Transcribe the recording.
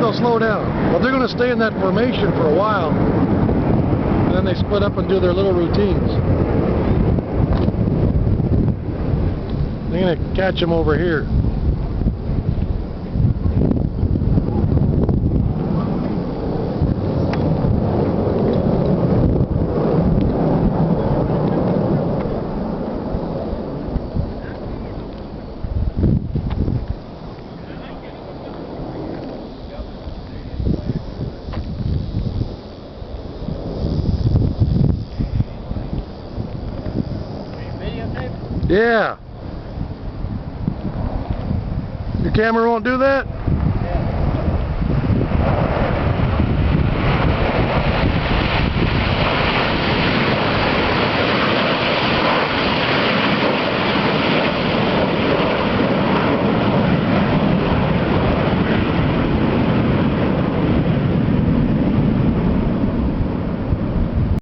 they'll slow down. But they're going to stay in that formation for a while. And then they split up and do their little routines. They're going to catch them over here. Yeah. Your camera won't do that?